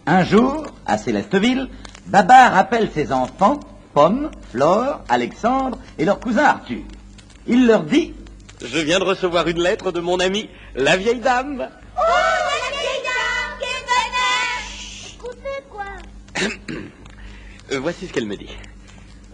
Un jour, à Célesteville, Babar appelle ses enfants, Pomme, Flore, Alexandre et leur cousin Arthur. Il leur dit: je viens de recevoir une lettre de mon amie, la vieille dame. Oh, la vieille dame, quelle bonheur! Écoutez quoi? Voici ce qu'elle me dit.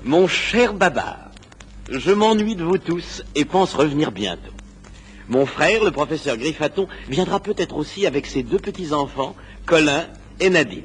Mon cher Babar, je m'ennuie de vous tous et pense revenir bientôt. Mon frère, le professeur Griffaton, viendra peut-être aussi avec ses 2 petits-enfants, Colin et Nadine.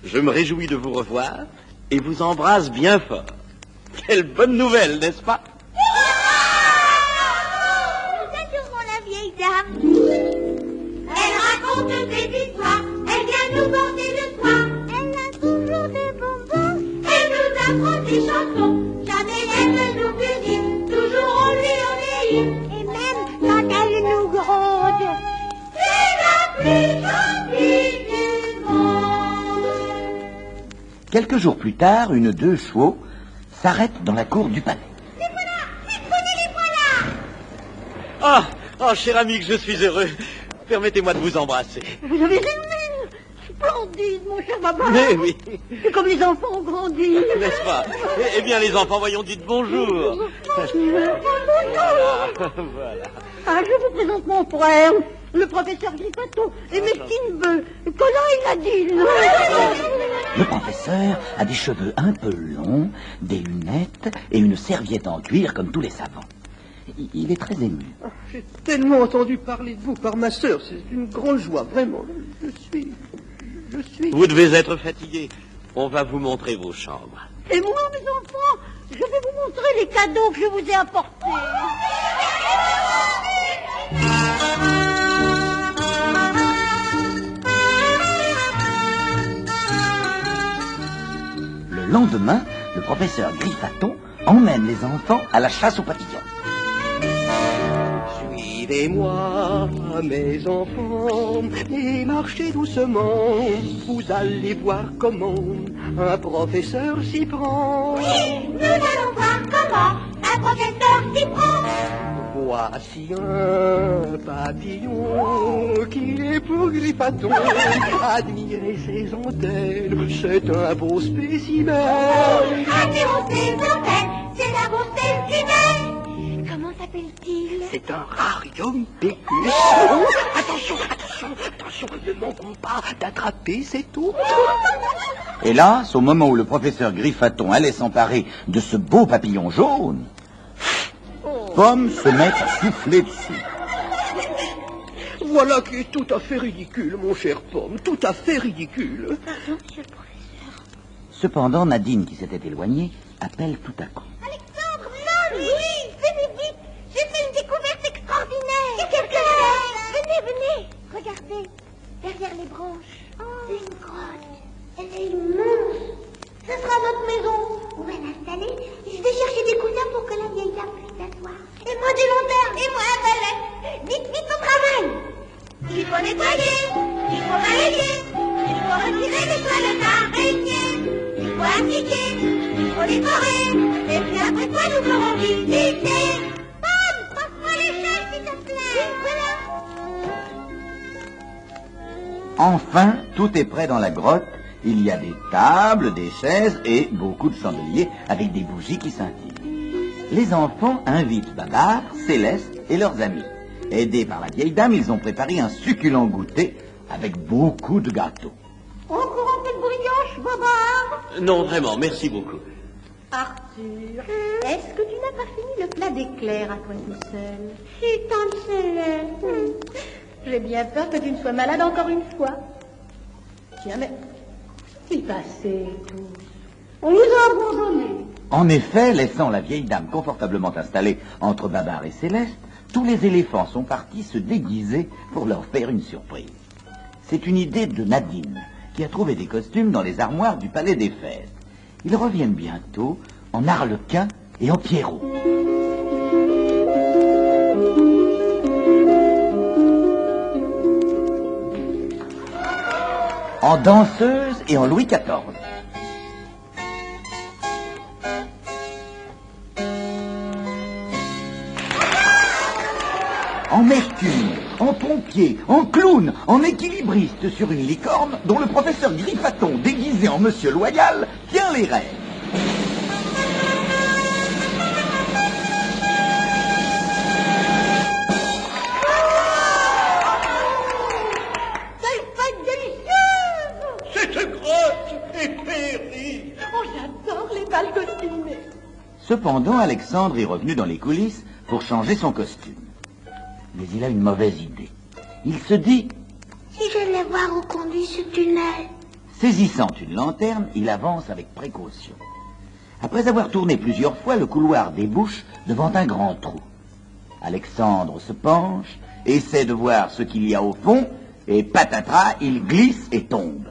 Je me réjouis de vous revoir et vous embrasse bien fort. Quelle bonne nouvelle, n'est-ce pas? Nous adorons la vieille dame. Elle raconte des histoires, elle vient nous porter le soir. Elle a toujours des bonbons, elle nous apprend des chansons. Jamais elle ne nous punit, toujours on lui obéit. Et même quand elle nous gronde, c'est la plus gentille du monde. Quelques jours plus tard, une 2 chevaux s'arrête dans la cour du palais. Les voilà, prenez les voilà. Oh, cher ami, que je suis heureux. Permettez-moi de vous embrasser. Vous avez une splendide, mon cher Babar. Mais oui, C'est comme les enfants ont grandi. n'est-ce pas? Eh bien, les enfants, voyons, dites bonjour. Voilà. Ah, je vous présente mon frère, le professeur Griffaton, et mes petits neveux, Colin et Nadine. Le professeur a des cheveux un peu longs, des lunettes et une serviette en cuir comme tous les savants. Il est très ému. J'ai tellement entendu parler de vous par ma sœur, c'est une grande joie, vraiment. Je suis... Vous devez être fatigué. On va vous montrer vos chambres. Et moi, mes enfants, je vais vous montrer les cadeaux que je vous ai apportés. Le lendemain, le professeur Griffaton emmène les enfants à la chasse aux papillons. Suivez-moi, mes enfants, et marchez doucement. Vous allez voir comment un professeur s'y prend. Oui, nous allons voir comment un professeur s'y prend. Voici un papillon qui est pour Griffaton. Admirez ses antennes, c'est un beau spécimen. Admirons ses antennes, c'est un beau spécimen. Comment s'appelle-t-il? C'est un rarium pécus. Attention, ne manquons pas d'attraper cet autre. Hélas, au moment où le professeur Griffaton allait s'emparer de ce beau papillon jaune, Pomme se met à souffler dessus. Voilà qui est tout à fait ridicule, mon cher Pomme, tout à fait ridicule. Pardon, monsieur le professeur. Cependant, Nadine, qui s'était éloignée, appelle tout à coup. Alexandre, non, oui, venez vite. J'ai fait une découverte extraordinaire. Qu'est-ce que c'est? Venez. Regardez, derrière les branches, une grotte. Elle est immense. Ce sera notre maison. On va l'installer. Je vais chercher des coussins pour que la vieille dame puisse s'asseoir. Et moi du lanterne, et moi un balai. Vite au travail. Il faut nettoyer, il faut balayer, il faut retirer les toiles d'araignée, il faut appliquer, il faut décorer, et puis après quoi nous ferons visiter. Pomme, passe-moi l'échelle s'il te plaît. Oui, voilà. Enfin, tout est prêt dans la grotte. Il y a des tables, des chaises et beaucoup de chandeliers avec des bougies qui scintillent. Les enfants invitent Babar, Céleste et leurs amis. Aidés par la vieille dame, ils ont préparé un succulent goûter avec beaucoup de gâteaux. Encore un peu de brioche, Babar? Non, vraiment, merci beaucoup. Arthur, est-ce que tu n'as pas fini le plat d'éclairs à toi tout seul? Si, tante Céleste. J'ai bien peur que tu ne sois malade encore une fois. Tiens, mais qu'est-ce passé tous? On nous a abandonnés. En effet, laissant la vieille dame confortablement installée entre Babar et Céleste, tous les éléphants sont partis se déguiser pour leur faire une surprise. C'est une idée de Nadine, qui a trouvé des costumes dans les armoires du palais des fêtes. Ils reviennent bientôt en arlequin et en pierrot. En danseuse et en Louis XIV. En Mercure en pompier, en clown, en équilibriste sur une licorne dont le professeur Griffaton, déguisé en Monsieur Loyal, tient les rênes. Cependant, Alexandre est revenu dans les coulisses pour changer son costume. Mais il a une mauvaise idée. Il se dit... Si j'allais voir où conduit ce tunnel. Saisissant une lanterne, il avance avec précaution. Après avoir tourné plusieurs fois, le couloir débouche devant un grand trou. Alexandre se penche, essaie de voir ce qu'il y a au fond, et patatras, il glisse et tombe.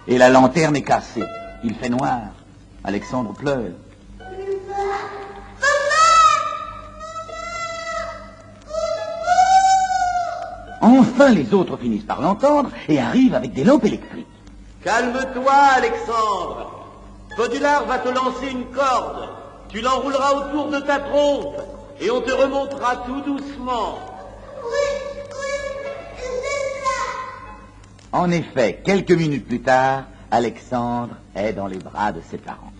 Et la lanterne est cassée. Il fait noir. Alexandre pleure. Enfin, les autres finissent par l'entendre et arrivent avec des lampes électriques. Calme-toi, Alexandre. Podular va te lancer une corde. Tu l'enrouleras autour de ta trompe et on te remontera tout doucement. En effet, quelques minutes plus tard, Alexandre est dans les bras de ses parents.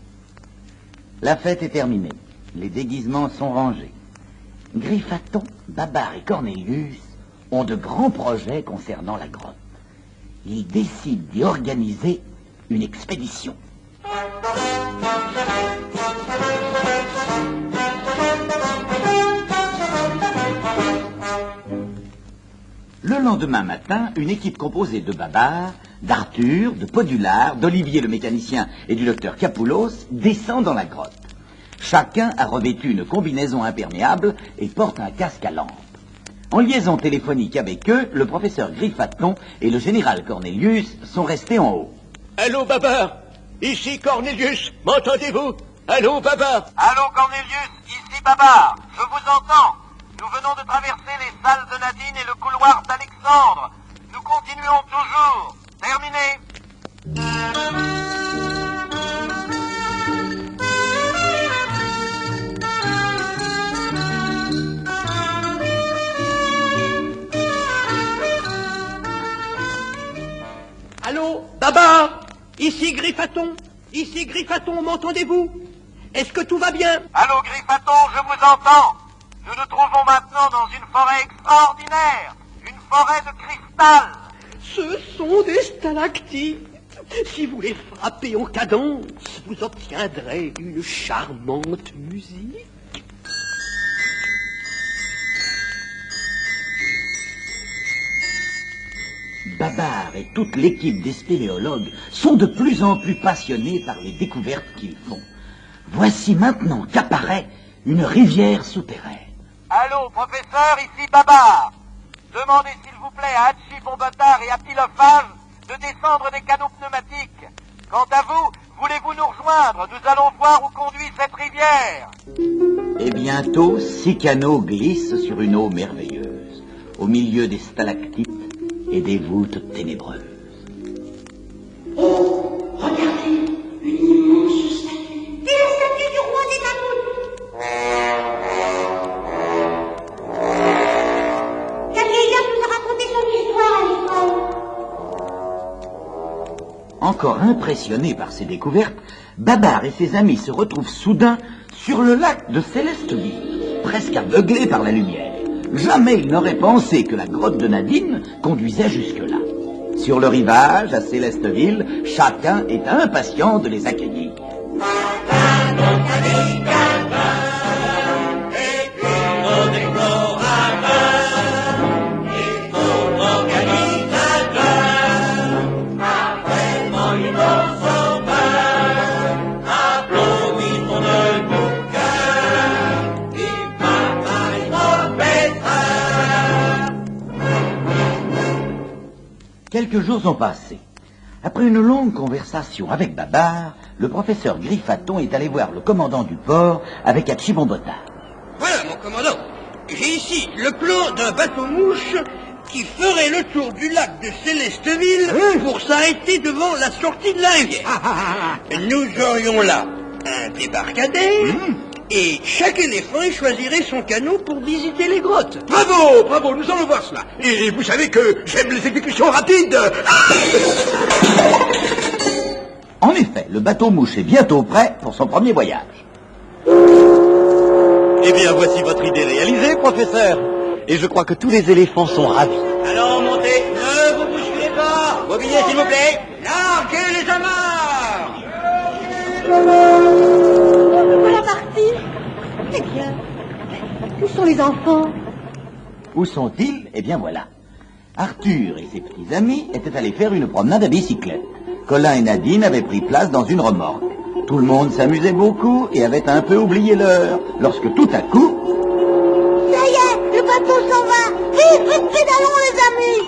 La fête est terminée. Les déguisements sont rangés. Griffaton, Babar et Cornelius ont de grands projets concernant la grotte. Ils décident d'y organiser une expédition. Le lendemain matin, une équipe composée de Babar, d'Arthur, de Podular, d'Olivier le mécanicien et du docteur Capoulos descend dans la grotte. Chacun a revêtu une combinaison imperméable et porte un casque à lampe. En liaison téléphonique avec eux, le professeur Griffaton et le général Cornelius sont restés en haut. Allô, Babar. Ici Cornelius. M'entendez-vous? Allô, Babar. Allô, Cornelius. Ici Babar. Je vous entends. Nous venons de traverser les salles de Nadine et le couloir d'Alexandre. Nous continuons toujours. Terminé. Allô, Babar. Ici Griffaton. Ici Griffaton, m'entendez-vous? Est-ce que tout va bien? Allô, Griffaton, je vous entends. Nous nous trouvons maintenant dans une forêt extraordinaire. Une forêt de cristal. Ce sont des stalactites. Si vous les frappez en cadence, vous obtiendrez une charmante musique. Babar et toute l'équipe des spéléologues sont de plus en plus passionnés par les découvertes qu'ils font. Voici maintenant qu'apparaît une rivière souterraine. Allô, professeur, ici Babar. Demandez s'il vous plaît à Hachi Bombotard et à Pilophage de descendre des canaux pneumatiques. Quant à vous, voulez-vous nous rejoindre? Nous allons voir où conduit cette rivière. Et bientôt, 6 canaux glissent sur une eau merveilleuse, au milieu des stalactites et des voûtes ténébreuses. Oh, regardez, une immense statue. C'est la statue du roi des mammouths. La vieillard nous a raconté son histoire à l'école. Encore impressionnés par ces découvertes, Babar et ses amis se retrouvent soudain sur le lac de Célesteville, presque aveuglés par la lumière. Jamais ils n'auraient pensé que la grotte de Nadine conduisait jusque-là. Sur le rivage, à Célesteville, chacun est impatient de les accueillir. Quelques jours ont passé. Après une longue conversation avec Babar, le professeur Griffaton est allé voir le commandant du port avec Hachi Bombotard. Voilà, mon commandant. J'ai ici le plan d'un bateau-mouche qui ferait le tour du lac de Célesteville pour s'arrêter devant la sortie de la rivière. Nous aurions là un débarcadère Et chaque éléphant y choisirait son canot pour visiter les grottes. Bravo, bravo, nous allons voir cela. Et vous savez que j'aime les exécutions rapides. En effet, le bateau-mouche est bientôt prêt pour son premier voyage. Eh bien, voici votre idée réalisée, professeur. Et je crois que tous les éléphants sont ravis. Alors montez, ne vous bousculez pas. Mobilier s'il vous plaît. Larguez les amarres. Voilà parti. Eh bien, où sont les enfants? Où sont-ils? Eh bien voilà. Arthur et ses petits amis étaient allés faire une promenade à bicyclette. Colin et Nadine avaient pris place dans une remorque. Tout le monde s'amusait beaucoup et avait un peu oublié l'heure, lorsque tout à coup... Ça y est, le bateau s'en va. Vite, vite, pédalons les amis.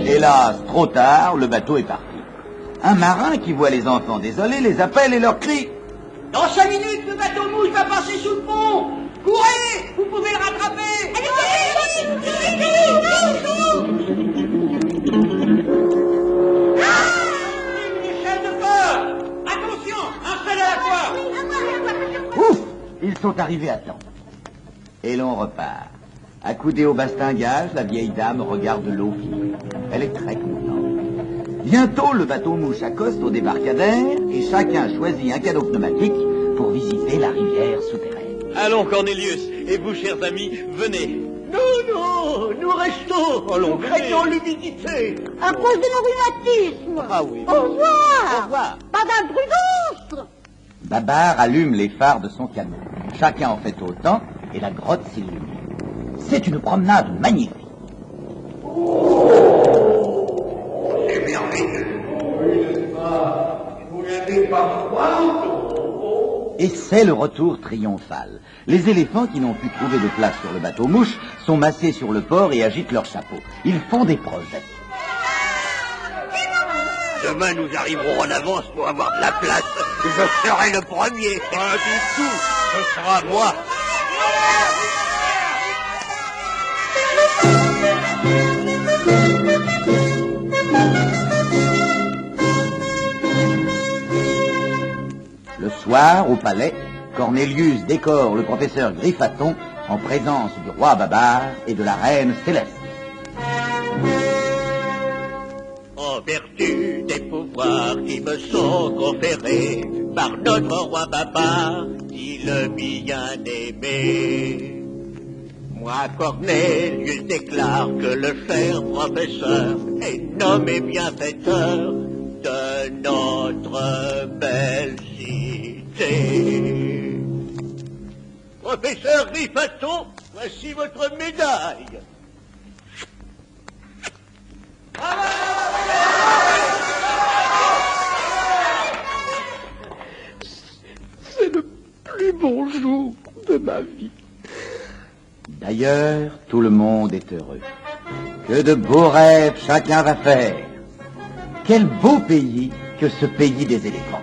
Hélas, trop tard, le bateau est parti. Un marin qui voit les enfants désolés les appelle et leur crie: Dans 5 minutes, le bateau mouche va passer sous le pont. Courez, vous pouvez le rattraper. Une échelle de peur. Attention, un seul à la fois. Ouf! Ils sont arrivés à temps. Et l'on repart. Accoudée au bastingage, la vieille dame regarde l'eau filer. Elle est très contente. Bientôt, le bateau-mouche accoste au débarcadère et chacun choisit un canot pneumatique pour visiter la rivière souterraine. Allons, Cornelius, et vous, chers amis, venez. Non, nous restons. Allons, craignons l'humidité. À cause de nos rhumatismes. Ah oui. Au revoir. Au revoir. Pas d'imprudence. Babar allume les phares de son canot. Chacun en fait autant et la grotte s'illumine. C'est une promenade magnifique. C'est merveilleux. Vous n'avez pas froid? Et c'est le retour triomphal. Les éléphants qui n'ont pu trouver de place sur le bateau-mouche sont massés sur le port et agitent leurs chapeaux. Ils font des projets. Demain, nous arriverons en avance pour avoir de la place. Je serai le premier. Pas du tout. Ce sera moi. Le soir, au palais, Cornelius décore le professeur Griffaton en présence du roi Babar et de la reine Céleste. En vertu des pouvoirs qui me sont conférés par notre roi Babar, dit le bien-aimé. Moi, Cornelius, déclare que le cher professeur est nommé bienfaiteur de notre belle cité. Professeur Griffaton, voici votre médaille. C'est le plus beau jour de ma vie. D'ailleurs, tout le monde est heureux. Que de beaux rêves chacun va faire. Quel beau pays que ce pays des éléphants.